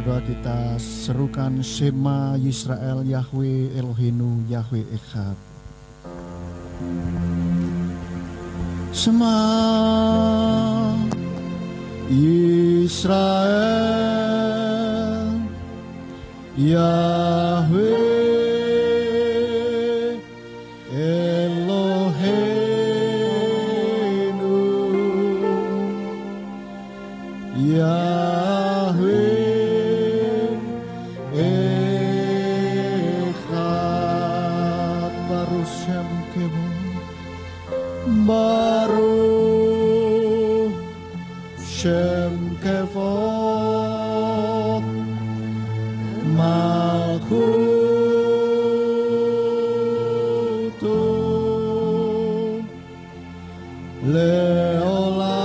berdoa kita serukan Shema Yisrael Yahweh Eloheinu Yahweh Echad. Shema Yisrael Yahweh Eloheinu Yahweh Echad. Baruch Shem Kevod, Baruch Shem Kevod, Malchuto Leolam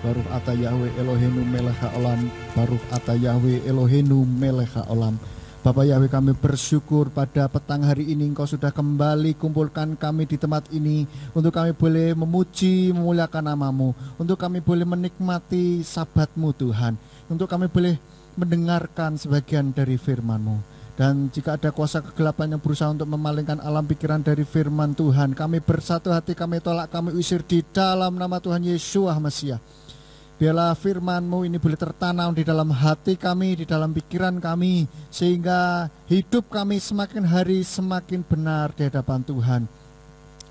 Baruch ata Yahweh Eloheinu melech haolam, Baruch ata Yahweh Eloheinu melech haolam. Bapak Yahweh, kami bersyukur pada petang hari ini Engkau sudah kembali kumpulkan kami di tempat ini untuk kami boleh memuji, memuliakan nama-Mu, untuk kami boleh menikmati sabat-Mu Tuhan, untuk kami boleh mendengarkan sebagian dari firman-Mu. Dan jika ada kuasa kegelapan yang berusaha untuk memalingkan alam pikiran dari firman Tuhan, kami bersatu hati, kami tolak, kami usir di dalam nama Tuhan Yesus Mesias. Biarlah firman-Mu ini boleh tertanam di dalam hati kami, di dalam pikiran kami, sehingga hidup kami semakin hari semakin benar di hadapan Tuhan.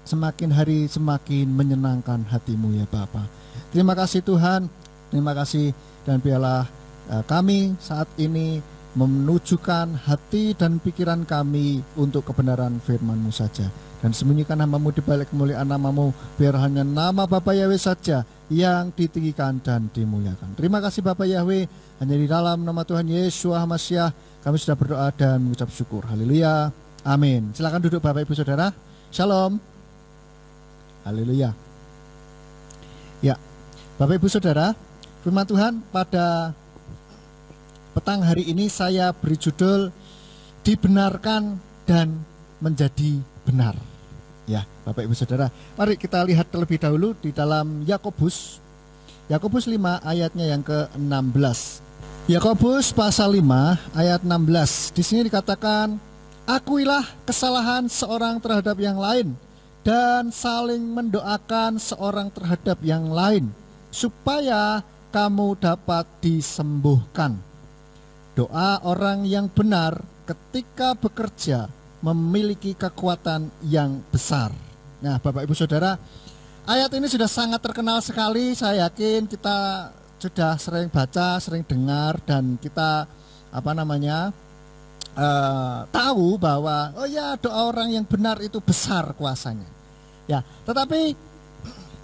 Semakin hari semakin menyenangkan hati-Mu ya Bapa. Terima kasih Tuhan, terima kasih. Dan biarlah kami saat ini menunjukkan hati dan pikiran kami untuk kebenaran firman-Mu saja. Dan sembunyikan nama-Mu di balik kemuliaan nama-Mu, biar hanya nama Bapa Yahweh saja yang ditinggikan dan dimuliakan. Terima kasih Bapa Yahweh, hanya di dalam nama Tuhan Yesus Mesias kami sudah berdoa dan mengucap syukur. Haleluya, amin. Silakan duduk Bapak Ibu Saudara. Shalom. Haleluya. Ya, Bapak Ibu Saudara, firman Tuhan pada petang hari ini saya beri judul dibenarkan dan menjadi benar. Ya, Bapak Ibu Saudara, mari kita lihat terlebih dahulu di dalam Yakobus 5 ayatnya yang ke-16. Yakobus pasal 5 ayat 16. Di sini dikatakan, akuilah kesalahan seorang terhadap yang lain dan saling mendoakan seorang terhadap yang lain supaya kamu dapat disembuhkan. Doa orang yang benar ketika bekerja memiliki kekuatan yang besar. Nah, Bapak Ibu Saudara, ayat ini sudah sangat terkenal sekali. Saya yakin kita sudah sering baca, sering dengar, dan kita tahu bahwa oh ya, doa orang yang benar itu besar kuasanya. Ya, tetapi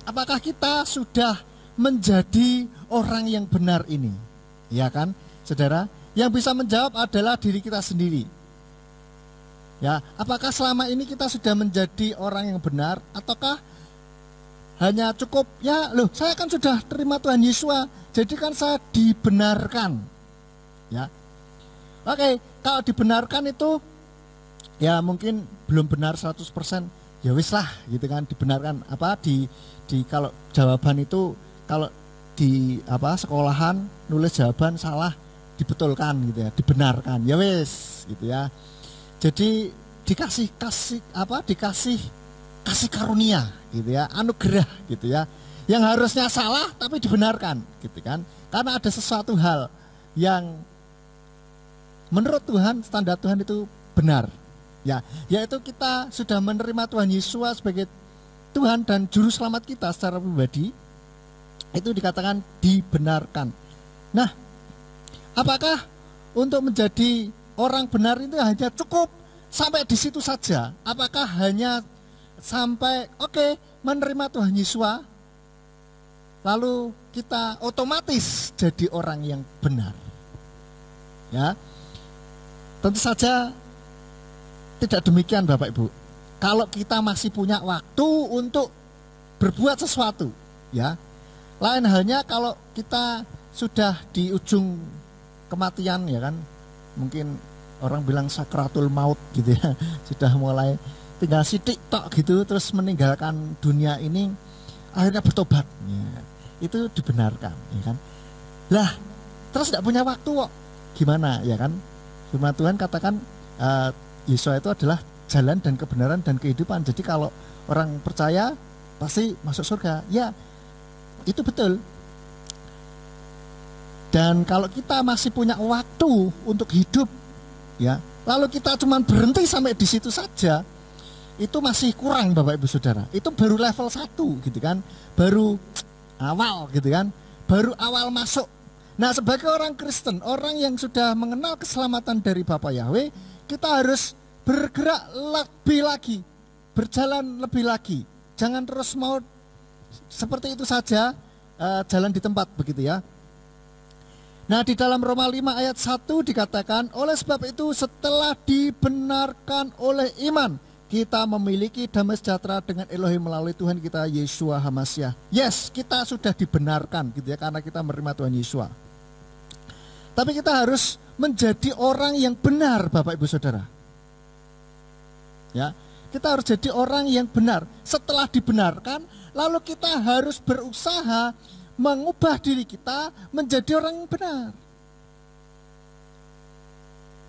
apakah kita sudah menjadi orang yang benar ini? Ya kan, Saudara? Yang bisa menjawab adalah diri kita sendiri. Ya, apakah selama ini kita sudah menjadi orang yang benar, ataukah hanya cukup ya, loh, saya kan sudah terima Tuhan Yesus, jadi kan saya dibenarkan. Ya. Oke, kalau dibenarkan itu ya mungkin belum benar 100%. Ya wis lah gitu kan, dibenarkan apa di kalau jawaban itu kalau di sekolahan nulis jawaban salah dibetulkan gitu ya, dibenarkan. Ya wis gitu ya. Jadi dikasih karunia gitu ya, anugerah gitu ya. Yang harusnya salah tapi dibenarkan gitu kan. Karena ada sesuatu hal yang menurut Tuhan, standar Tuhan itu benar. Ya, yaitu kita sudah menerima Tuhan Yesus sebagai Tuhan dan juru selamat kita secara pribadi. Itu dikatakan dibenarkan. Nah, apakah untuk menjadi orang benar itu hanya cukup sampai di situ saja? Apakah hanya sampai menerima Tuhan Yesus lalu kita otomatis jadi orang yang benar? Ya, tentu saja tidak demikian Bapak Ibu. Kalau kita masih punya waktu untuk berbuat sesuatu, ya. Lain halnya kalau kita sudah di ujung kematian, ya kan. Mungkin orang bilang sakratul maut gitu ya. Sudah mulai tinggal sitik tok gitu terus meninggalkan dunia ini akhirnya bertobat. Ya, itu dibenarkan, ya kan? Lah, terus tidak punya waktu kok. Gimana, ya kan? Firman Tuhan katakan Yesus itu adalah jalan dan kebenaran dan kehidupan. Jadi kalau orang percaya pasti masuk surga. Ya, itu betul. Dan kalau kita masih punya waktu untuk hidup, ya, lalu kita cuma berhenti sampai di situ saja, itu masih kurang Bapak Ibu Saudara. Itu baru level 1 gitu kan, baru awal gitu kan, baru awal masuk. Nah, sebagai orang Kristen, orang yang sudah mengenal keselamatan dari Bapa Yahweh, kita harus bergerak lebih lagi, berjalan lebih lagi. Jangan terus mau seperti itu saja, jalan di tempat begitu ya. Nah, di dalam Roma 5 ayat 1 dikatakan, oleh sebab itu setelah dibenarkan oleh iman, kita memiliki damai sejahtera dengan Elohim melalui Tuhan kita Yeshua HaMashiach. Yes, kita sudah dibenarkan gitu ya, karena kita menerima Tuhan Yeshua. Tapi kita harus menjadi orang yang benar Bapak Ibu Saudara. Ya, kita harus jadi orang yang benar. Setelah dibenarkan, lalu kita harus berusaha mengubah diri kita menjadi orang yang benar.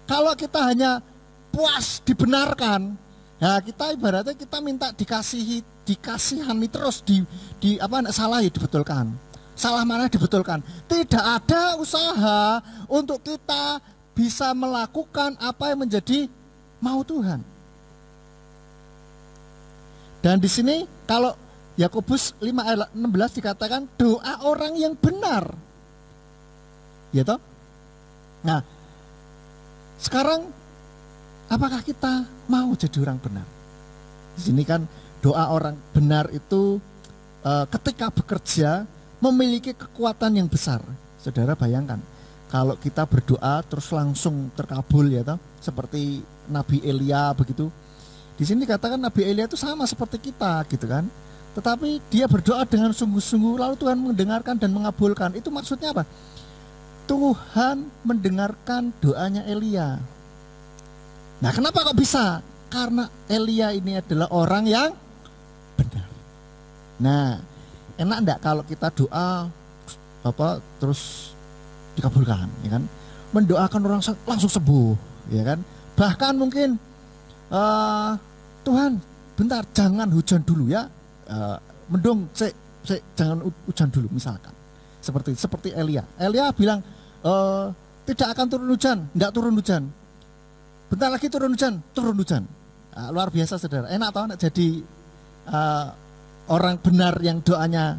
Kalau kita hanya puas dibenarkan, ya kita ibaratnya kita minta dikasihani terus salah ya dibetulkan. Salah mana dibetulkan. Tidak ada usaha untuk kita bisa melakukan apa yang menjadi mau Tuhan. Dan di sini kalau Yakobus 5 ayat 16 dikatakan doa orang yang benar. Ya toh? Nah, sekarang apakah kita mau jadi orang benar? Di sini kan doa orang benar itu ketika bekerja memiliki kekuatan yang besar. Saudara bayangkan, kalau kita berdoa terus langsung terkabul ya toh, seperti Nabi Elia begitu. Di sini dikatakan Nabi Elia itu sama seperti kita gitu kan. Tetapi dia berdoa dengan sungguh-sungguh, lalu Tuhan mendengarkan dan mengabulkan. Itu maksudnya apa? Tuhan mendengarkan doanya Elia. Nah, kenapa kok bisa? Karena Elia ini adalah orang yang benar. Nah, enak enggak kalau kita doa terus dikabulkan, ya kan? Mendoakan orang langsung sembuh, ya kan? Bahkan mungkin Tuhan, bentar jangan hujan dulu ya. Mendung jangan hujan dulu misalkan. Seperti Elia. Elia bilang tidak akan turun hujan, enggak turun hujan. Bentar lagi turun hujan. Luar biasa Saudara. Enak tau jadi orang benar yang doanya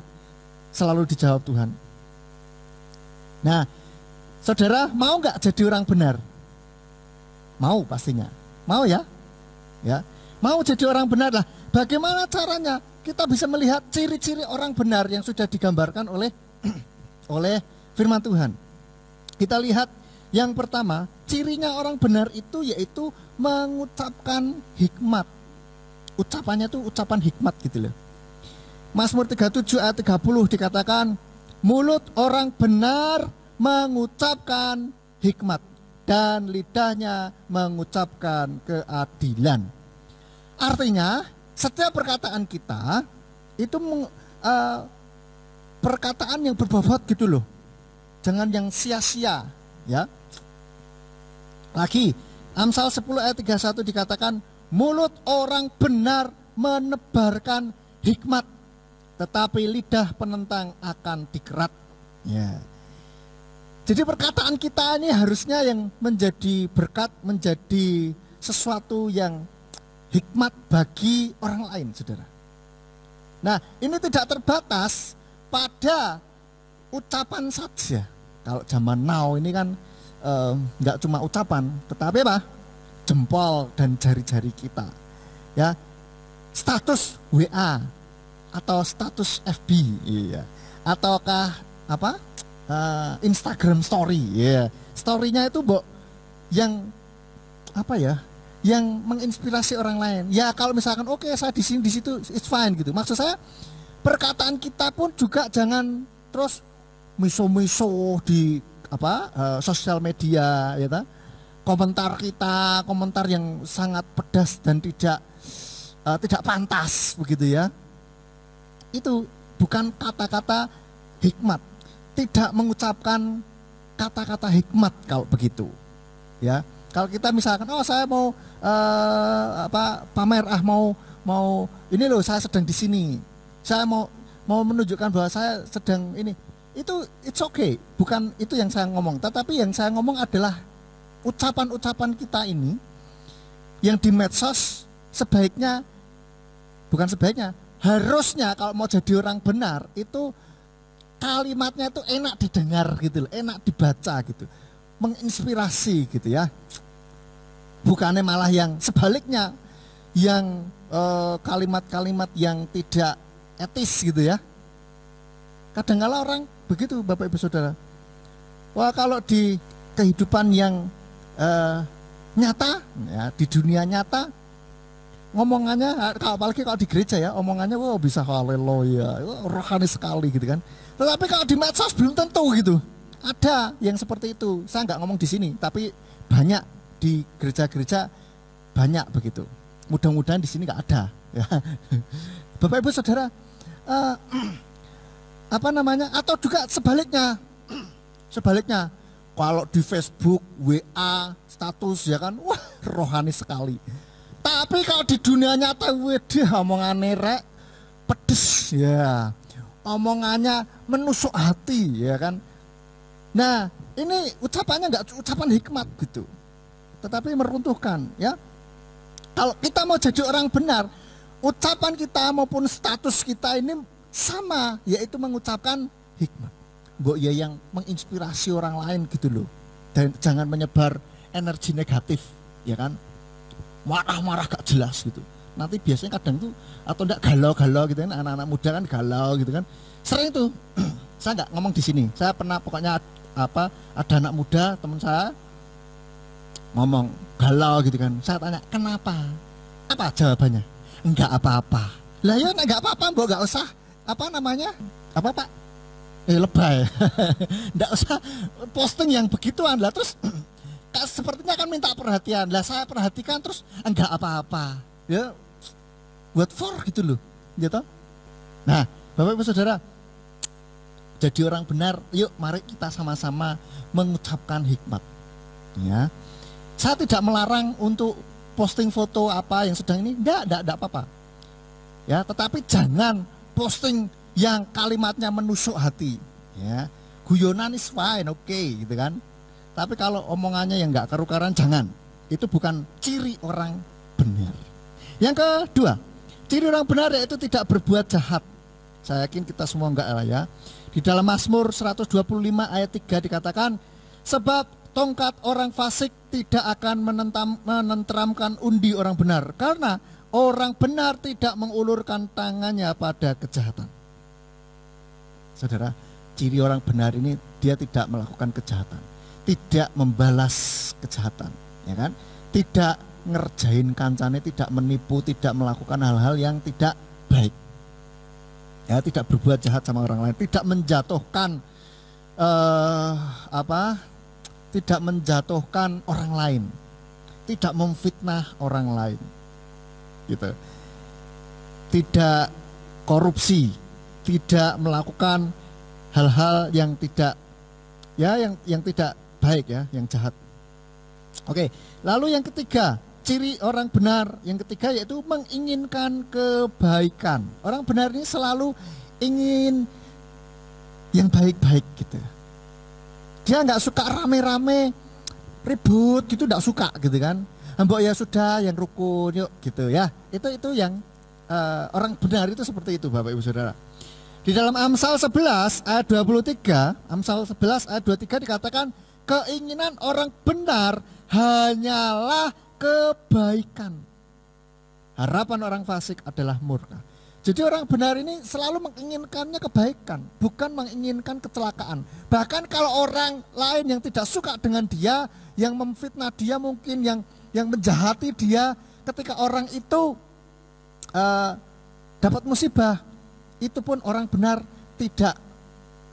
selalu dijawab Tuhan. Nah, Saudara mau nggak jadi orang benar? Mau pastinya. Mau ya? Ya. Mau jadi orang benar lah. Bagaimana caranya? Kita bisa melihat ciri-ciri orang benar yang sudah digambarkan oleh firman Tuhan. Kita lihat yang pertama, cirinya orang benar itu yaitu mengucapkan hikmat. Ucapannya itu ucapan hikmat gitu loh. Mazmur 37 ayat 30 dikatakan, mulut orang benar mengucapkan hikmat dan lidahnya mengucapkan keadilan. Artinya setiap perkataan kita itu perkataan yang berbobot gitu loh. Jangan yang sia-sia ya. Lagi Amsal 10 ayat 31 dikatakan, mulut orang benar menebarkan hikmat, tetapi lidah penentang akan dikerat. Ya. Jadi perkataan kita ini harusnya yang menjadi berkat, menjadi sesuatu yang hikmat bagi orang lain, Saudara. Nah, ini tidak terbatas pada ucapan saja. Kalau zaman now ini kan nggak cuma ucapan, tetapi apa? Jempol dan jari-jari kita. Ya, status WA atau status FB, iya. Ataukah apa? Instagram story, ya. Story-nya itu yang apa ya? Yang menginspirasi orang lain. Ya kalau misalkan oke, saya di sini di situ it's fine gitu. Maksud saya perkataan kita pun juga jangan terus miso-miso di sosial media ya ta? Komentar kita, komentar yang sangat pedas dan tidak tidak pantas begitu ya. Itu bukan kata-kata hikmat. Tidak mengucapkan kata-kata hikmat kalau begitu. Ya. Kalau kita misalkan saya mau pamer mau ini loh saya sedang di sini. Saya mau menunjukkan bahwa saya sedang ini. Itu it's okay. Bukan itu yang saya ngomong. Tetapi yang saya ngomong adalah ucapan-ucapan kita ini yang di medsos sebaiknya, bukan sebaiknya, harusnya kalau mau jadi orang benar itu kalimatnya itu enak didengar gitu loh, enak dibaca gitu, menginspirasi gitu ya. Bukannya malah yang sebaliknya, yang kalimat-kalimat yang tidak etis gitu ya. Kadang-kala orang begitu Bapak Ibu Saudara. Wah kalau di kehidupan yang nyata, ya, di dunia nyata, ngomongannya, apalagi kalau di gereja ya, omongannya wah bisa haleluya, rohani sekali gitu kan. Tetapi kalau di medsos belum tentu gitu. Ada yang seperti itu. Saya nggak ngomong di sini, tapi banyak di gereja-gereja banyak begitu. Mudah-mudahan di sini nggak ada. Ya. Bapak Ibu Saudara, atau juga sebaliknya, kalau di Facebook, WA, status ya kan, wah rohani sekali. Tapi kalau di dunia nyata, wedih omongannya pedes ya, omongannya menusuk hati ya kan. Nah ini ucapannya nggak ucapan hikmat gitu, tetapi meruntuhkan ya. Kalau kita mau jadi orang benar, ucapan kita maupun status kita ini sama, yaitu mengucapkan hikmat. Mbok ya yang menginspirasi orang lain gitu loh. Dan jangan menyebar energi negatif, ya kan? Marah-marah gak jelas gitu. Nanti biasanya kadang tuh atau enggak galau-galau gitu kan, anak-anak muda kan galau gitu kan. Sering tuh. Saya enggak ngomong di sini. Saya pernah pokoknya ada anak muda teman saya ngomong galau gitu kan. Saya tanya, "Kenapa?" Apa jawabannya? "Enggak apa-apa." Lah ya enggak apa-apa, Mbok enggak usah apa Pak? Lebay. Enggak usah posting yang begituan lah. Terus sepertinya kan minta perhatian. Lah saya perhatikan terus enggak apa-apa. Ya what for gitu loh. Gitu. Nah, Bapak Ibu Saudara, jadi orang benar, yuk mari kita sama-sama mengucapkan hikmat. Ya. Saya tidak melarang untuk posting foto apa yang sedang ini, enggak apa-apa. Ya, tetapi jangan posting yang kalimatnya menusuk hati. Ya, guyonan is fine, oke, gitu kan. Tapi kalau omongannya yang enggak karu-karuan jangan. Itu bukan ciri orang benar. Yang kedua, ciri orang benar yaitu tidak berbuat jahat. Saya yakin kita semua enggak lah ya. Di dalam Mazmur 125 ayat 3 dikatakan, sebab tongkat orang fasik tidak akan menenteramkan undi orang benar, karena orang benar tidak mengulurkan tangannya pada kejahatan. Saudara, ciri orang benar ini dia tidak melakukan kejahatan, tidak membalas kejahatan, ya kan? Tidak ngerjain kancane, tidak menipu, tidak melakukan hal-hal yang tidak baik. Ya, tidak berbuat jahat sama orang lain, tidak menjatuhkan tidak menjatuhkan orang lain, tidak memfitnah orang lain, gitu. Tidak korupsi, tidak melakukan hal-hal yang tidak yang tidak baik ya, yang jahat. Oke, lalu yang ketiga, ciri orang benar yang ketiga yaitu menginginkan kebaikan. Orang benar ini selalu ingin yang baik-baik gitu. Dia nggak suka rame-rame, ribut gitu, nggak suka gitu kan. Mbok ya sudah yang rukun yuk gitu ya. Itu yang orang benar itu seperti itu Bapak Ibu Saudara. Di dalam Amsal 11 ayat 23, Amsal 11 ayat 23 dikatakan keinginan orang benar hanyalah kebaikan. Harapan orang fasik adalah murka. Jadi orang benar ini selalu menginginkannya kebaikan, bukan menginginkan kecelakaan. Bahkan kalau orang lain yang tidak suka dengan dia, yang memfitnah dia mungkin, yang menjahati dia, ketika orang itu dapat musibah, itu pun orang benar tidak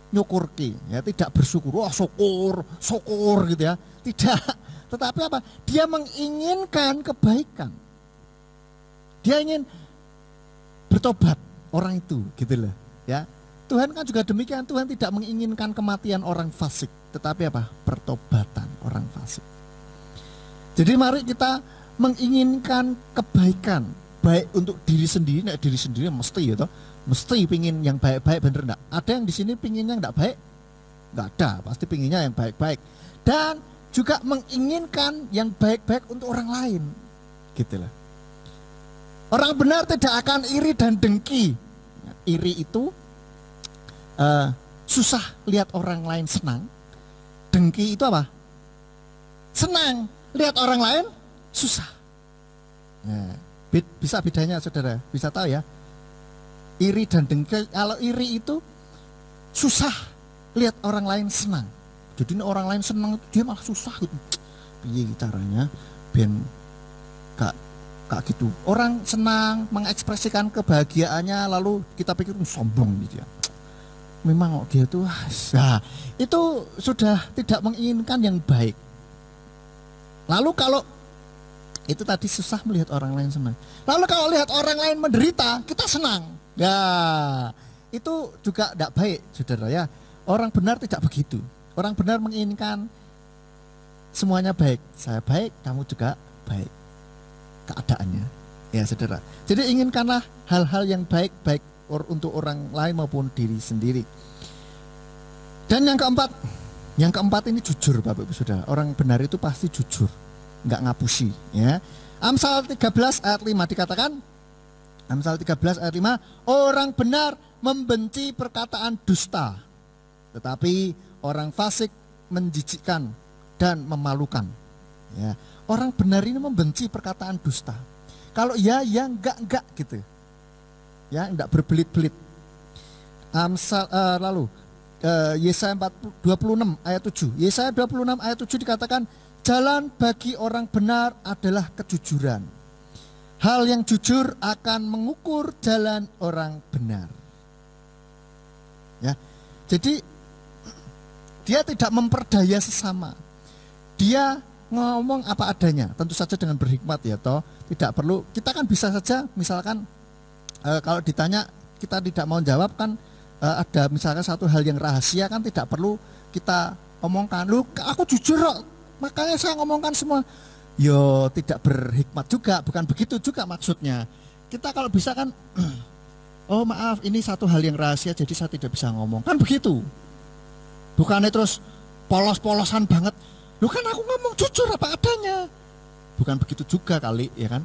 nyukurki, ya, tidak bersyukur. Wah syukur gitu ya, tidak. Tetapi apa? Dia menginginkan kebaikan. Dia ingin bertobat orang itu, gitu loh. Ya, Tuhan kan juga demikian. Tuhan tidak menginginkan kematian orang fasik, tetapi apa? Pertobatan orang fasik. Jadi mari kita menginginkan kebaikan, baik untuk diri sendiri. Nah, diri sendiri mesti ya toh, mesti pingin yang baik-baik, bener enggak? Ada yang di sini pinginnya enggak baik? Enggak ada, pasti pinginnya yang baik-baik. Dan juga menginginkan yang baik-baik untuk orang lain, gitu loh. Orang benar tidak akan iri dan dengki. Iri itu susah lihat orang lain senang. Dengki itu apa? Senang lihat orang lain susah. Nah, bisa bedanya saudara, bisa tahu ya. Iri dan dengki, kalau iri itu susah lihat orang lain senang. Jadi orang lain senang dia malah susah gitu. Piye caranya biar gak gitu. Orang senang mengekspresikan kebahagiaannya, lalu kita pikir sombong gitu ya. Memang dia tuh, nah, itu sudah tidak menginginkan yang baik. Lalu kalau itu tadi susah melihat orang lain senang. Lalu kalau lihat orang lain menderita, kita senang. Ya, itu juga tidak baik, saudara ya. Orang benar tidak begitu. Orang benar menginginkan semuanya baik. Saya baik, kamu juga baik keadaannya. Ya saudara. Jadi inginkanlah hal-hal yang baik-baik untuk orang lain maupun diri sendiri. Dan yang keempat ini jujur Bapak Ibu Saudara. Orang benar itu pasti jujur, nggak ngapusi. Ya. Amsal 13 ayat 5 dikatakan, Amsal 13 ayat 5, orang benar membenci perkataan dusta, tetapi orang fasik menjijikkan dan memalukan. Ya. Orang benar ini membenci perkataan dusta. Kalau ya enggak gitu. Ya, enggak berbelit-belit. Lalu Yesaya 26 ayat 7. Yesaya 26 ayat 7 dikatakan, jalan bagi orang benar adalah kejujuran. Hal yang jujur akan mengukur jalan orang benar. Ya. Jadi dia tidak memperdaya sesama. Dia ngomong apa adanya, tentu saja dengan berhikmat ya toh. Tidak perlu, kita kan bisa saja misalkan kalau ditanya kita tidak mau jawab kan, ada misalkan satu hal yang rahasia kan tidak perlu kita omongkan. Lu aku jujur kok, makanya saya ngomongkan semua. Yo tidak berhikmat juga, bukan begitu juga maksudnya. Kita kalau bisa kan, oh maaf ini satu hal yang rahasia jadi saya tidak bisa ngomong. Kan begitu. Bukannya terus polos-polosan banget. Lu kan aku ngomong jujur apa adanya. Bukan begitu juga kali ya kan.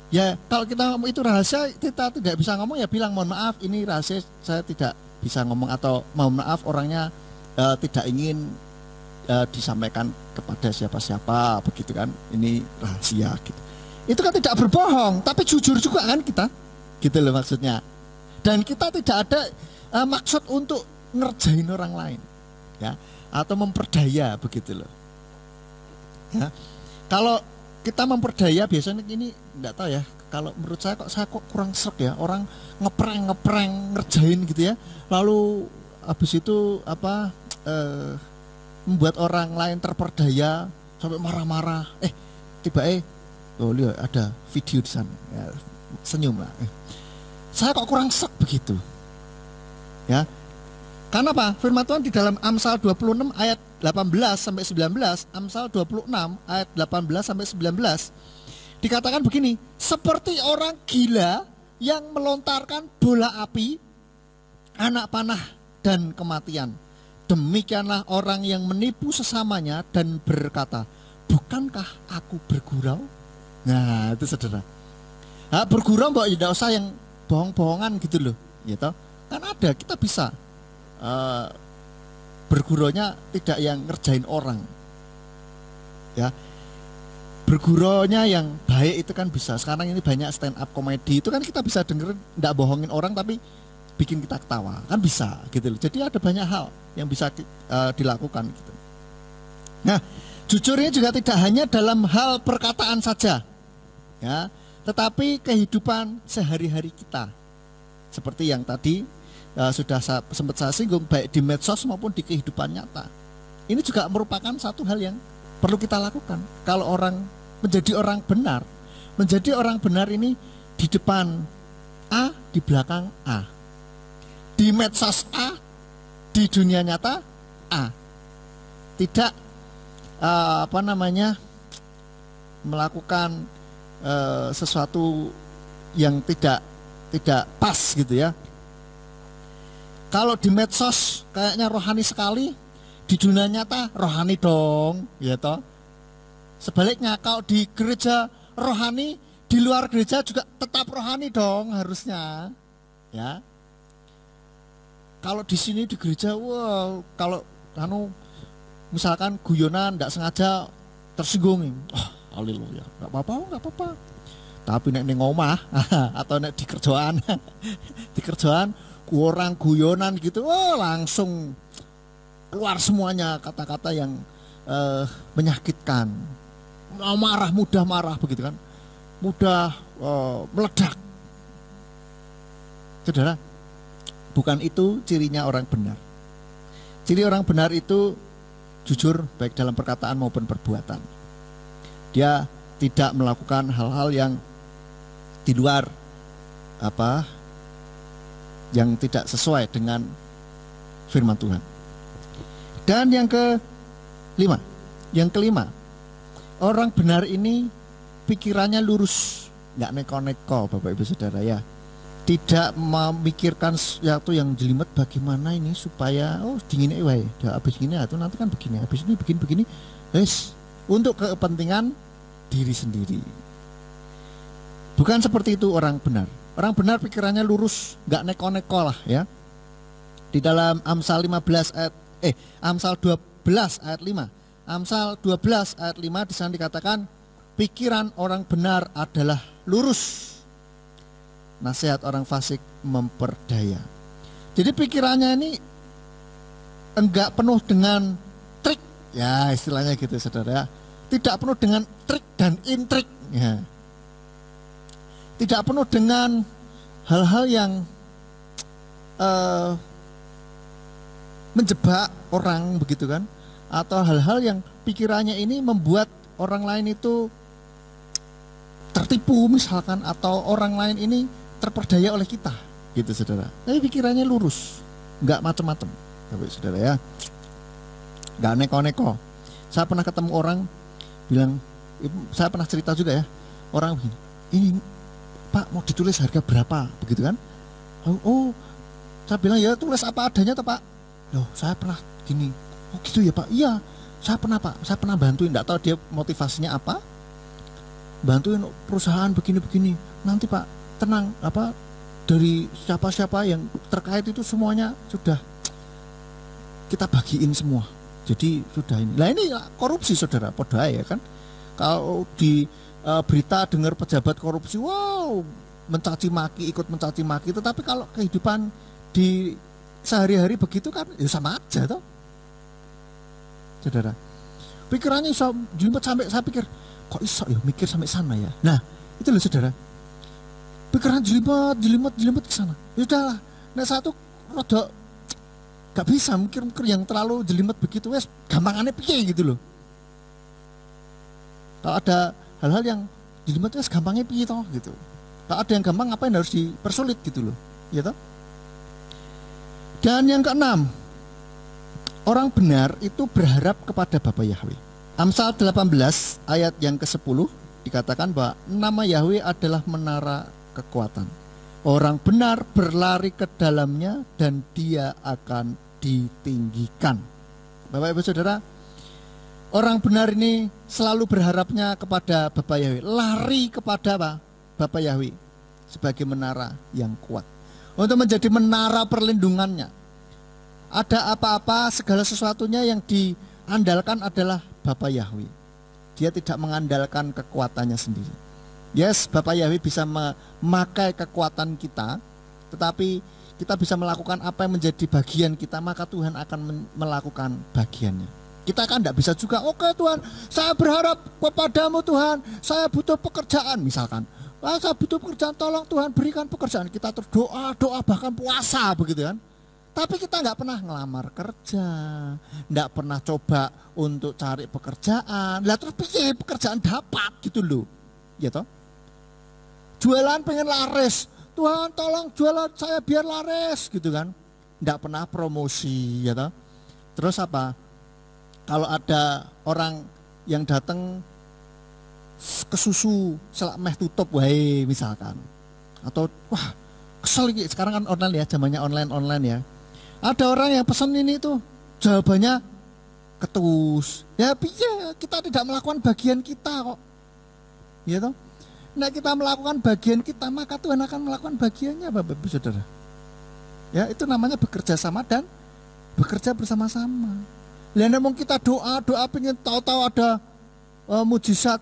Ya kalau kita ngomong itu rahasia, kita tidak bisa ngomong ya bilang mohon maaf ini rahasia saya tidak bisa ngomong, atau mohon maaf orangnya tidak ingin disampaikan kepada siapa-siapa begitu kan, ini rahasia gitu. Itu kan tidak berbohong tapi jujur juga kan kita, gitu loh maksudnya. Dan kita tidak ada maksud untuk ngerjain orang lain ya, atau memperdaya begitu loh ya. Kalau kita memperdaya biasanya ini enggak tahu ya, kalau menurut saya kok kurang serk ya, orang ngepreng ngerjain gitu ya, lalu habis itu apa membuat orang lain terperdaya sampai marah-marah, tiba oh lihat ada video di sana ya, senyum lah, saya kok kurang serk begitu ya. Karena apa? Firman Tuhan di dalam Amsal 26 ayat 18 sampai 19, Amsal 26 ayat 18 sampai 19 dikatakan begini, seperti orang gila yang melontarkan bola api, anak panah dan kematian, demikianlah orang yang menipu sesamanya dan berkata, bukankah aku bergurau? Nah itu saudara, nah, bergurau mbak tidak usah yang bohong-bohongan gitu loh gitu. Kan ada, kita bisa bergurunya tidak yang ngerjain orang ya, bergurunya yang baik itu kan bisa. Sekarang ini banyak stand up komedi itu kan kita bisa dengerin, tidak bohongin orang tapi bikin kita ketawa kan bisa gitu loh. Jadi ada banyak hal yang bisa dilakukan gitu. Nah jujurnya juga tidak hanya dalam hal perkataan saja ya, tetapi kehidupan sehari-hari kita seperti yang tadi sudah sempat saya singgung, baik di medsos maupun di kehidupan nyata. Ini juga merupakan satu hal yang perlu kita lakukan. Kalau orang menjadi orang benar ini di depan A di belakang A. Di medsos A, di dunia nyata A. Tidak melakukan sesuatu yang tidak pas gitu ya. Kalau di medsos kayaknya rohani sekali, di dunia nyata rohani dong, ya toh. Sebaliknya kalau di gereja rohani, di luar gereja juga tetap rohani dong harusnya, ya. Kalau di sini di gereja, wow, kalau misalkan guyonan tidak sengaja tersinggung, haleluya, nggak apa-apa. Tapi nek ning omah atau nek di kerjaan orang guyonan gitu, langsung keluar semuanya kata-kata yang menyakitkan, mudah marah begitu kan, mudah meledak. Saudara, bukan itu cirinya orang benar. Ciri orang benar itu jujur baik dalam perkataan maupun perbuatan. Dia tidak melakukan hal-hal yang di luar yang tidak sesuai dengan firman Tuhan. Dan yang kelima, orang benar ini pikirannya lurus, nggak neko-neko, Bapak Ibu Saudara ya. Tidak memikirkan sesuatu yang jelimet, bagaimana ini supaya dingin wae, habis gini atau nanti kan begini, habis ini begini, untuk kepentingan diri sendiri. Bukan seperti itu orang benar. Orang benar pikirannya lurus, nggak neko-neko lah ya. Di dalam Amsal 12 ayat 5. Amsal 12 ayat 5 di sana dikatakan, pikiran orang benar adalah lurus, nasihat orang fasik memperdaya. Jadi pikirannya ini enggak penuh dengan trik, ya istilahnya gitu saudara. Tidak penuh dengan trik dan intrik, ya. Tidak penuh dengan hal-hal yang menjebak orang begitu kan, atau hal-hal yang pikirannya ini membuat orang lain itu tertipu misalkan, atau orang lain ini terperdaya oleh kita gitu saudara. Tapi pikirannya lurus, nggak macam-macam, saudara ya, nggak neko-neko. Saya pernah ketemu orang bilang, saya pernah cerita juga ya, orang begini, ini Pak mau ditulis harga berapa begitu kan? Saya bilang ya tulis apa adanya toh Pak. Loh saya pernah gini. Oh gitu ya Pak. Iya saya pernah Pak. Saya pernah bantuin. Nggak tahu dia motivasinya apa. Bantuin perusahaan begini-begini. Nanti Pak tenang, dari siapa-siapa yang terkait itu semuanya sudah kita bagiin semua. Jadi sudah ini. Nah ini korupsi saudara. Podo ya kan. Kalau di berita dengar pejabat korupsi, wow, ikut mencaci maki. Tetapi kalau kehidupan di sehari-hari begitu kan, ya sama aja toh, saudara. Pikirannya bisa jelimet sampai saya pikir, kok iso ya mikir sampai sana ya. Nah itu loh saudara, pikiran jelimet ke sana. Ya udahlah, nah satu rada gak bisa mikir yang terlalu jelimet begitu, wes gampangannya piye gitu loh. Kalau ada hal-hal yang jelimet wes gampangnya piye toh gitu. Kalau ada yang gampang ngapain harus dipersulit gitu loh, ya toh. Dan yang keenam, orang benar itu berharap kepada Bapa Yahweh. Amsal 18 ayat yang ke-10 dikatakan bahwa nama Yahweh adalah menara kekuatan. Orang benar berlari ke dalamnya dan dia akan ditinggikan. Bapak Ibu Saudara, orang benar ini selalu berharapnya kepada Bapa Yahweh, lari kepada Bapa Yahweh sebagai menara yang kuat, untuk menjadi menara perlindungannya. Ada apa-apa segala sesuatunya yang diandalkan adalah Bapa Yahweh. Dia tidak mengandalkan kekuatannya sendiri. Yes, Bapa Yahweh bisa memakai kekuatan kita, tetapi kita bisa melakukan apa yang menjadi bagian kita, maka Tuhan akan melakukan bagiannya. Kita kan tidak bisa juga, oke Tuhan, saya berharap kepadamu Tuhan, saya butuh pekerjaan misalkan. Saya butuh pekerjaan, tolong Tuhan berikan pekerjaan. Kita terus doa bahkan puasa begitu kan. Tapi kita nggak pernah ngelamar kerja, nggak pernah coba untuk cari pekerjaan. Lah terus piye pekerjaan dapat gitu loh, ya toh? Jualan pengen laris, Tuhan tolong jualan saya biar laris gitu kan. Tidak pernah promosi ya toh. Terus apa? Kalau ada orang yang datang ke susu selak meh tutup wae misalkan. Atau wah kesel gitu. Sekarang kan online ya, zamannya online ya. Ada orang yang pesan ini tuh jawabannya ketus. Ya piye kita tidak melakukan bagian kita kok. Ya toh? Nah kita melakukan bagian kita maka Tuhan akan melakukan bagiannya Bapak Ibu Saudara. Ya itu namanya bekerja sama dan bekerja bersama-sama. Lain mau kita doa pengen tahu-tahu ada mujizat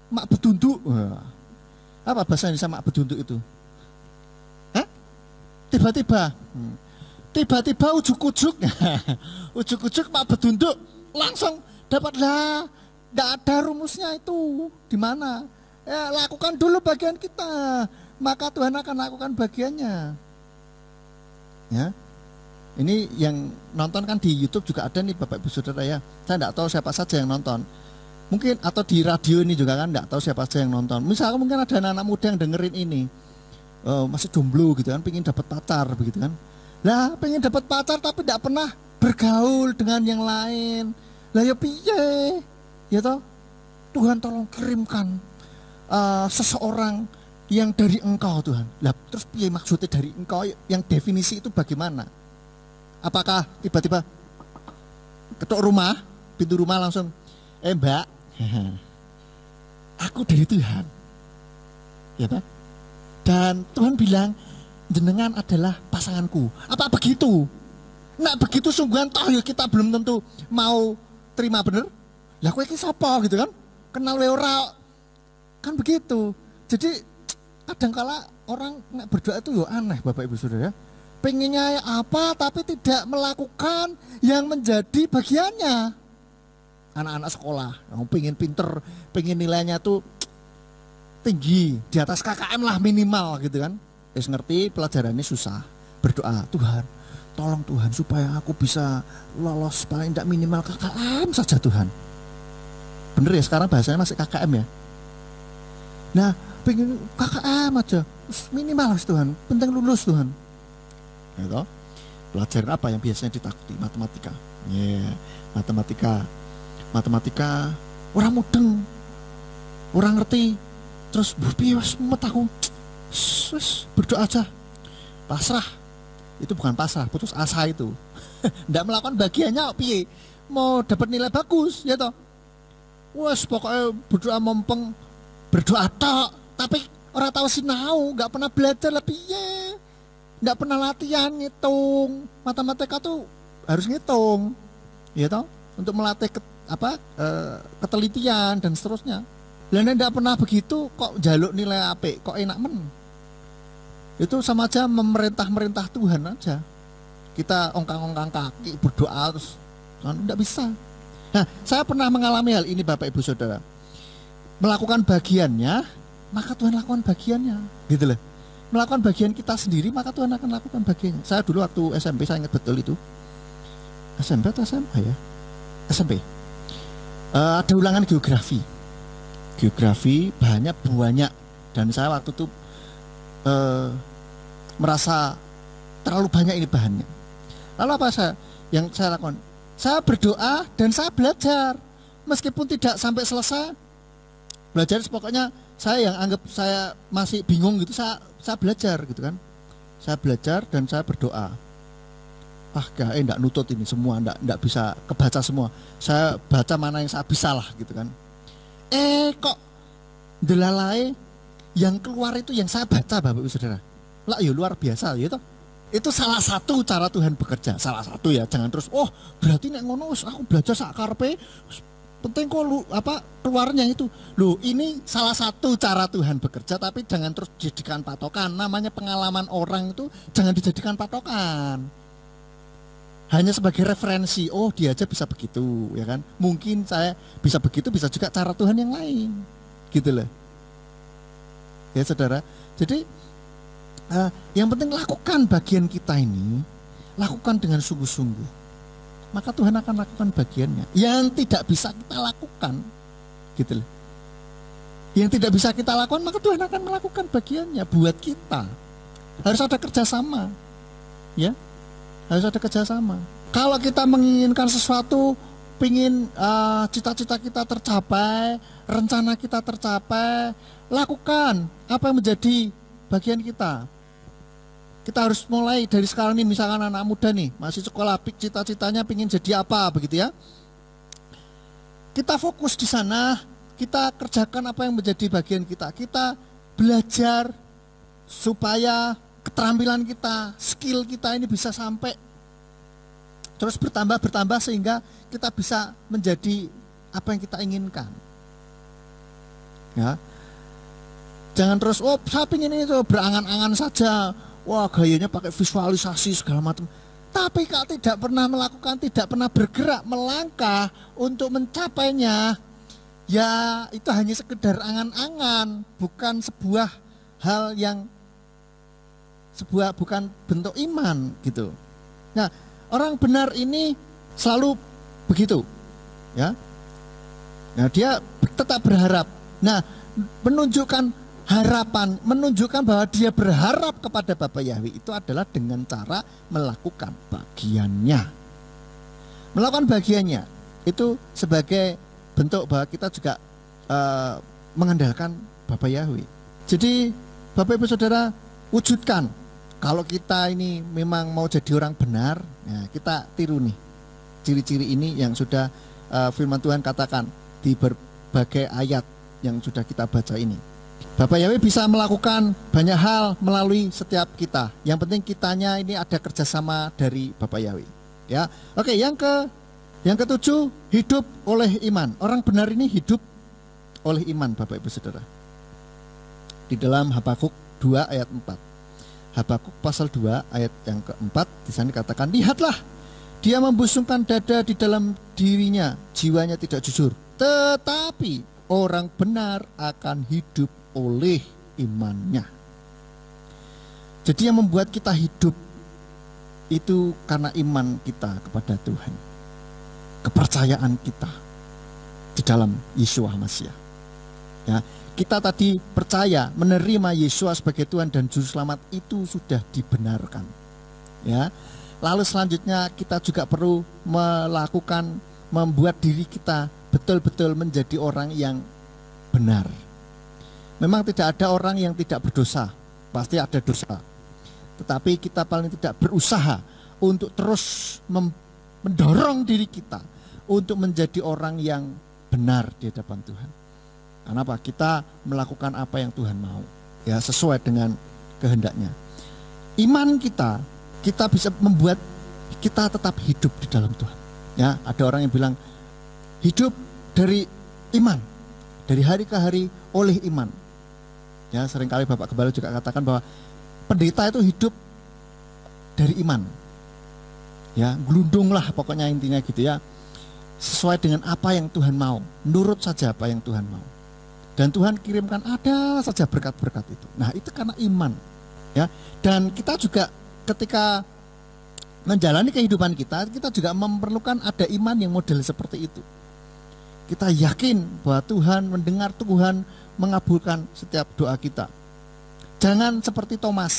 mak bedunduk. Apa bahasa Indonesia mak bedunduk itu? Hah? Tiba-tiba ujuk-ujuk mak bedunduk langsung dapatlah. Tidak ada rumusnya itu di mana. Ya, lakukan dulu bagian kita, maka Tuhan akan lakukan bagiannya. Ya, ini yang nonton kan di YouTube juga ada nih Bapak Ibu Saudara ya. Saya tidak tahu siapa saja yang nonton. Mungkin atau di radio ini juga kan tidak tahu siapa saja yang nonton. Misalnya mungkin ada anak-anak muda yang dengerin ini, masih jomblo gitu kan, pengen dapat pacar begitu kan. Lah, pengen dapat pacar tapi tidak pernah bergaul dengan yang lain. Lah ya piye? Ya toh, Tuhan tolong kirimkan seseorang yang dari Engkau Tuhan. Lah terus piye maksudnya dari Engkau, yang definisi itu bagaimana? Apakah tiba-tiba ketok rumah, pintu rumah langsung, Mbak, aku dari Tuhan. Ya toh? Dan Tuhan bilang jenengan adalah pasanganku. Apa begitu? Nah begitu sungguhan toh ya kita belum tentu mau terima bener. Lah kowe iki sapa gitu kan? Kenal wae ora. Kan begitu. Jadi kadangkala orang nek berdoa itu ya aneh Bapak Ibu Saudara. Pengennya apa tapi tidak melakukan yang menjadi bagiannya. Anak-anak sekolah yang pengen pinter, pengen nilainya tuh tinggi, di atas KKM lah minimal gitu kan. Wis ngerti pelajarannya susah. Berdoa, Tuhan, tolong Tuhan supaya aku bisa lolos paling tidak minimal KKM saja Tuhan. Bener ya sekarang bahasanya masih KKM ya. Nah, pengen KKM aja, minimal Tuhan, penting lulus Tuhan. Gitu. Pelajaran apa yang biasanya ditakuti? Matematika. Matematika orang mudeng, orang ngerti. Terus piye wis mumet aku. Wis berdoa aja. Pasrah. Itu bukan pasrah, putus asa itu. Ndak melakukan bagiannya piye? Mau dapat nilai bagus, ya toh. Wes pokoknya berdoa mempeng, berdoa tok, tapi orang tahu sinau, nggak pernah belajar lebih ya, nggak pernah latihan ngitung. Matematika tuh harus ngitung, ya toh, untuk melatih ketelitian dan seterusnya. Lainnya nggak pernah begitu, kok jaluk nilai apik, kok enak men. Itu sama aja memerintah Tuhan aja. Kita ongkang-ongkang kaki berdoa terus, kan nggak bisa. Nah, saya pernah mengalami hal ini Bapak Ibu Saudara. Melakukan bagiannya, maka Tuhan lakukan bagiannya. Gitu loh. Melakukan bagian kita sendiri, maka Tuhan akan lakukan bagiannya. Saya dulu waktu SMP, saya ingat betul itu. SMP atau SMA ya? SMP. Ada ulangan geografi. Geografi banyak. Dan saya waktu itu merasa terlalu banyak ini bahannya. Lalu apa yang saya lakukan? Saya berdoa dan saya belajar. Meskipun tidak sampai selesai, belajar pokoknya saya yang anggap saya masih bingung gitu, saya belajar gitu kan. Saya belajar dan saya berdoa. Enggak nutut ini semua, enggak bisa kebaca semua. Saya baca mana yang saya bisa lah gitu kan. Kok delalai yang keluar itu yang saya baca Bapak Ibu Saudara. Lah ya luar biasa ya toh. Itu salah satu cara Tuhan bekerja, salah satu ya. Jangan terus, berarti nek ngono aku belajar sak karepe, penting kok keluarnya itu. Loh, ini salah satu cara Tuhan bekerja, tapi jangan terus dijadikan patokan. Namanya pengalaman orang itu jangan dijadikan patokan. Hanya sebagai referensi, dia aja bisa begitu, ya kan? Mungkin saya bisa begitu, bisa juga cara Tuhan yang lain. Gitu loh. Ya Saudara, jadi yang penting lakukan bagian kita ini, lakukan dengan sungguh-sungguh. Maka Tuhan akan lakukan bagiannya. Yang tidak bisa kita lakukan, gitu loh. yang tidak bisa kita lakukan, maka Tuhan akan melakukan bagiannya buat kita. Harus ada kerjasama, ya, harus ada kerjasama. Kalau kita menginginkan sesuatu, pingin cita-cita kita tercapai, rencana kita tercapai, lakukan apa yang menjadi bagian kita. Kita harus mulai dari sekarang nih, misalkan anak muda nih, masih sekolah, cita-citanya pingin jadi apa, begitu ya. Kita fokus di sana, kita kerjakan apa yang menjadi bagian kita. Kita belajar supaya keterampilan kita, skill kita ini bisa sampai terus bertambah sehingga kita bisa menjadi apa yang kita inginkan. Ya. Jangan terus saya pingin itu berangan-angan saja. Wah, gayanya pakai visualisasi segala macam. Tapi kalau tidak pernah melakukan, tidak pernah bergerak, melangkah untuk mencapainya, ya itu hanya sekedar angan-angan, bukan sebuah hal yang bukan bentuk iman gitu. Nah, orang benar ini selalu begitu, ya. Nah, dia tetap berharap. Nah, menunjukkan harapan, menunjukkan bahwa dia berharap kepada Bapa Yahweh itu adalah dengan cara melakukan bagiannya. Melakukan bagiannya itu sebagai bentuk bahwa kita juga mengandalkan Bapa Yahweh. Jadi Bapak Ibu Saudara, wujudkan. Kalau kita ini memang mau jadi orang benar, ya kita tiru nih ciri-ciri ini yang sudah firman Tuhan katakan di berbagai ayat yang sudah kita baca ini. Bapak Yahweh bisa melakukan banyak hal melalui setiap kita. Yang penting kitanya ini ada kerjasama dari Bapak Yahweh. Ya, oke. Yang ketujuh, hidup oleh iman. Orang benar ini hidup oleh iman, Bapak Ibu Saudara. Di dalam Habakuk 2 ayat 4. Habakuk pasal 2 ayat yang keempat, di sana dikatakan, lihatlah, dia membusungkan dada di dalam dirinya, jiwanya tidak jujur. Tetapi orang benar akan hidup oleh imannya. Jadi yang membuat kita hidup itu karena iman kita kepada Tuhan, kepercayaan kita di dalam Yeshua Masiah. Ya, kita tadi percaya menerima Yesus sebagai Tuhan dan Juru Selamat itu sudah dibenarkan. Ya, lalu selanjutnya kita juga perlu membuat diri kita betul-betul menjadi orang yang benar. Memang tidak ada orang yang tidak berdosa, pasti ada dosa. Tetapi kita paling tidak berusaha untuk terus mendorong diri kita untuk menjadi orang yang benar di hadapan Tuhan. Karena apa? Kita melakukan apa yang Tuhan mau, ya, sesuai dengan kehendaknya. Iman kita bisa membuat kita tetap hidup di dalam Tuhan. Ya, ada orang yang bilang hidup dari iman, dari hari ke hari oleh iman. Ya, seringkali Bapak Gembala juga katakan bahwa pendeta itu hidup dari iman. Ya, gelundunglah pokoknya intinya gitu ya. Sesuai dengan apa yang Tuhan mau, nurut saja apa yang Tuhan mau. Dan Tuhan kirimkan ada saja berkat-berkat itu. Nah, itu karena iman. Ya, dan kita juga ketika menjalani kehidupan kita juga memerlukan ada iman yang model seperti itu. Kita yakin bahwa Tuhan mendengar, Tuhan mengabulkan setiap doa kita. Jangan seperti Thomas.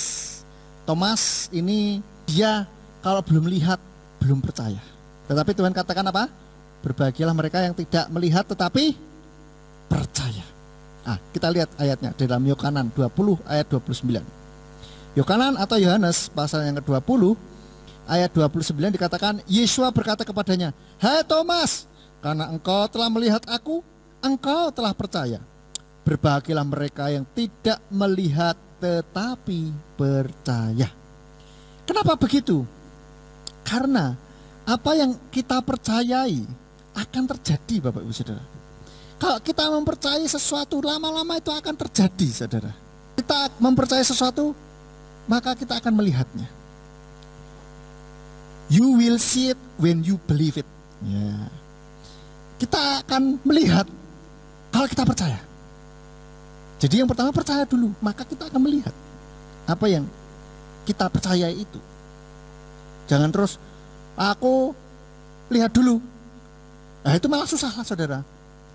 Thomas ini dia kalau belum lihat belum percaya. Tetapi Tuhan katakan apa? Berbahagialah mereka yang tidak melihat tetapi percaya. Nah, kita lihat ayatnya dalam Yohanan 20 ayat 29. Yohanan atau Yohanes pasal yang ke-20 ayat 29 dikatakan, Yeshua berkata kepadanya, "Hai Thomas, karena engkau telah melihat aku, engkau telah percaya. Berbahagialah mereka yang tidak melihat tetapi percaya." Kenapa begitu? Karena apa yang kita percayai akan terjadi, Bapak Ibu Saudara. Kalau kita mempercayai sesuatu, lama-lama itu akan terjadi, saudara. Kita mempercayai sesuatu, maka kita akan melihatnya. You will see it when you believe it. Ya. Kita akan melihat kalau kita percaya. Jadi yang pertama percaya dulu, maka kita akan melihat apa yang kita percayai itu. Jangan terus aku lihat dulu. Nah, itu malah susah lah, saudara.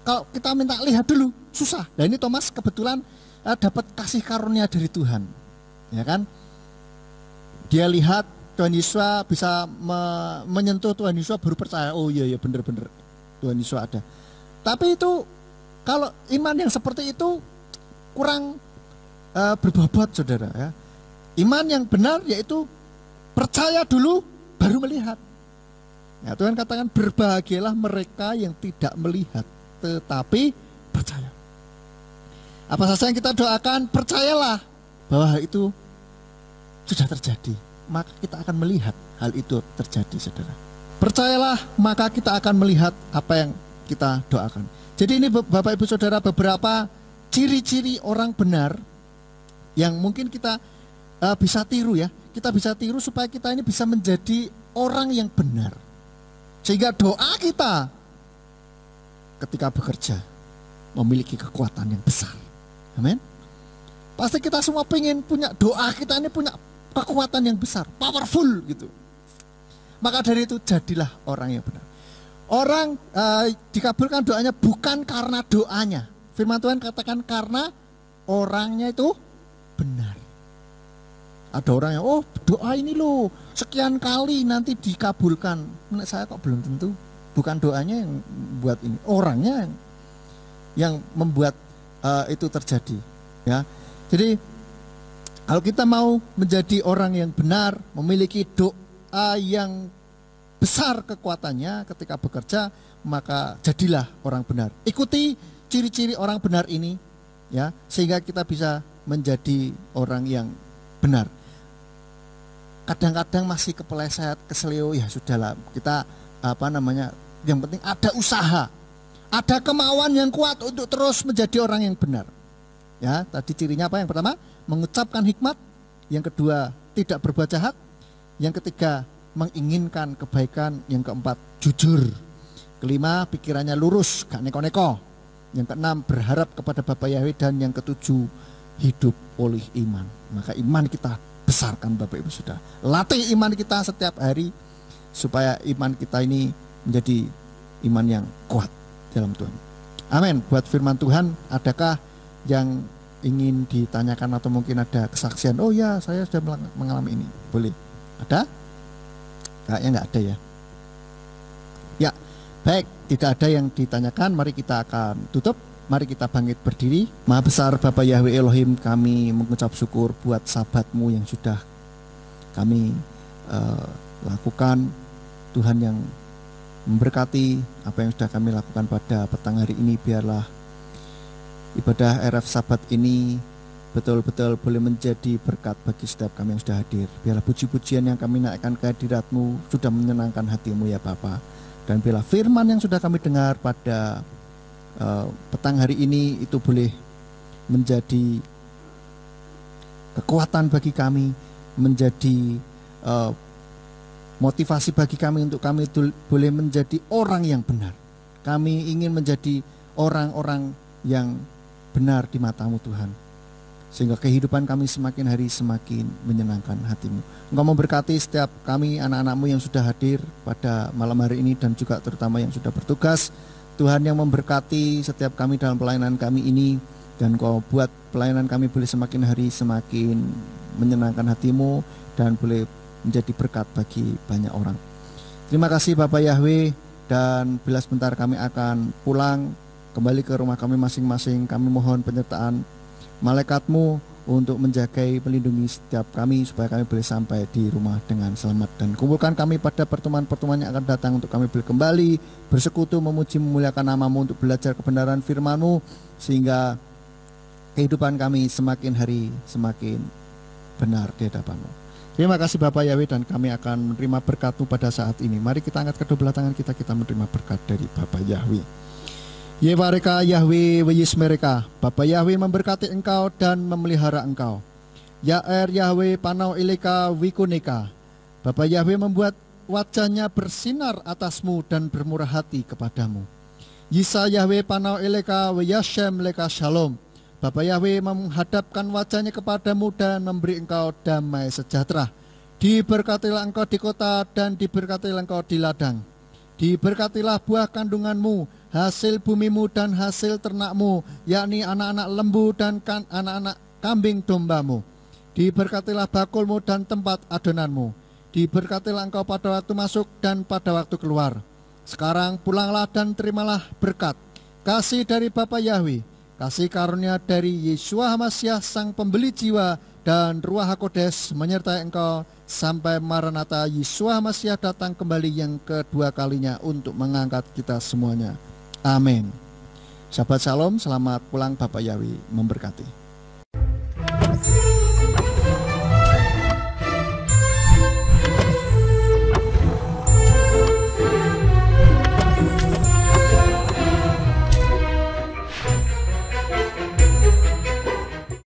kalau kita minta lihat dulu susah. Nah ini Thomas kebetulan dapat kasih karunia dari Tuhan, ya kan? Dia lihat Tuhan Yesus bisa menyentuh Tuhan Yesus, baru percaya. Oh iya bener-bener Tuhan Yesus ada. Tapi itu kalau iman yang seperti itu kurang berbobot, saudara. Ya. Iman yang benar yaitu percaya dulu baru melihat. Ya, Tuhan katakan berbahagialah mereka yang tidak melihat tetapi percaya. Apa saja yang kita doakan, percayalah bahwa hal itu sudah terjadi. Maka kita akan melihat hal itu terjadi, saudara. Percayalah, maka kita akan melihat apa yang kita doakan. Jadi ini Bapak Ibu Saudara beberapa ciri-ciri orang benar yang mungkin kita bisa tiru ya. Kita bisa tiru supaya kita ini bisa menjadi orang yang benar. Sehingga doa kita ketika bekerja memiliki kekuatan yang besar. Amin. Pasti kita semua pengen punya doa kita ini punya kekuatan yang besar, powerful gitu. Maka dari itu jadilah orang yang benar. Orang dikabulkan doanya bukan karena doanya. Firman Tuhan katakan karena orangnya itu benar. Ada orang yang doa ini loh sekian kali nanti dikabulkan. Menurut saya kok belum tentu. Bukan doanya yang buat ini, orangnya yang membuat itu terjadi. Ya, jadi kalau kita mau menjadi orang yang benar, memiliki doa yang besar kekuatannya ketika bekerja, maka jadilah orang benar. Ikuti ciri-ciri orang benar ini, ya, sehingga kita bisa menjadi orang yang benar. Kadang-kadang masih kepeleset, keselio, ya sudahlah, kita yang penting ada usaha, ada kemauan yang kuat untuk terus menjadi orang yang benar. Ya, tadi cirinya apa? Yang pertama, mengucapkan hikmat. Yang kedua, tidak berbuat jahat. Yang ketiga, menginginkan kebaikan. Yang keempat, jujur. Kelima, pikirannya lurus, gak neko-neko. Yang keenam, berharap kepada Bapa Yahweh. Dan yang ketujuh, hidup oleh iman. Maka iman kita besarkan, Bapak Ibu Saudara. Latih iman kita setiap hari supaya iman kita ini menjadi iman yang kuat dalam Tuhan. Amin. Buat firman Tuhan, adakah yang ingin ditanyakan atau mungkin ada kesaksian? Oh ya, saya sudah mengalami ini. Boleh? Ada? Kayaknya nggak ada ya. Ya, baik. Tidak ada yang ditanyakan. Mari kita akan tutup. Mari kita bangkit berdiri. Maha besar Bapa Yahweh Elohim, kami mengucap syukur buat sahabat-Mu yang sudah kami lakukan. Tuhan yang memberkati apa yang sudah kami lakukan pada petang hari ini. Biarlah ibadah RF Sabat ini betul-betul boleh menjadi berkat bagi setiap kami yang sudah hadir. Biarlah puji-pujian yang kami naikkan ke hadirat-Mu sudah menyenangkan hati-Mu ya Bapa. Dan biarlah firman yang sudah kami dengar pada petang hari ini itu boleh menjadi kekuatan bagi kami, menjadi motivasi bagi kami untuk kami itu boleh menjadi orang yang benar. Kami ingin menjadi orang-orang yang benar di mata-Mu Tuhan, sehingga kehidupan kami semakin hari semakin menyenangkan hati-Mu. Engkau memberkati setiap kami anak-anak-Mu yang sudah hadir pada malam hari ini dan juga terutama yang sudah bertugas. Tuhan yang memberkati setiap kami dalam pelayanan kami ini, dan Engkau buat pelayanan kami boleh semakin hari semakin menyenangkan hati-Mu dan boleh menjadi berkat bagi banyak orang. Terima kasih Bapak Yahweh, dan bila sebentar kami akan pulang kembali ke rumah kami masing-masing, kami mohon penyertaan malaikat-Mu untuk menjagai, melindungi setiap kami supaya kami boleh sampai di rumah dengan selamat, dan kumpulkan kami pada pertemuan-pertemuan yang akan datang untuk kami boleh kembali bersekutu, memuji, memuliakan nama-Mu untuk belajar kebenaran firman-Mu, sehingga kehidupan kami semakin hari semakin benar di hadapan-Mu. Terima kasih Bapak Yahweh, dan kami akan menerima berkat-Mu pada saat ini. Mari kita angkat kedua belah tangan kita menerima berkat dari Bapak Yahweh. Yevareka Yahweh weyis mereka. Bapak Yahweh memberkati engkau dan memelihara engkau. Yaer Yahweh panau ileka wikuneka. Bapak Yahweh membuat wajahnya bersinar atasmu dan bermurah hati kepadamu. Yisa Yahweh panau ileka weyashem leka shalom. Bapak Yahweh menghadapkan wajahnya kepadamu dan memberi engkau damai sejahtera. Diberkatilah engkau di kota dan diberkatilah engkau di ladang. Diberkatilah buah kandunganmu, hasil bumimu dan hasil ternakmu, yakni anak-anak lembu dan anak-anak kambing dombamu. Diberkatilah bakulmu dan tempat adonanmu. Diberkatilah engkau pada waktu masuk dan pada waktu keluar. Sekarang pulanglah dan terimalah berkat, kasih dari Bapa Yahweh, kasih karunia dari Yeshua HaMasyiah Sang Pembeli Jiwa, dan Ruach HaKodes menyertai engkau sampai Maranatha Yeshua HaMasyiah datang kembali yang kedua kalinya untuk mengangkat kita semuanya. Amin. Sahabat Shalom, selamat pulang. Bapak Yahweh memberkati.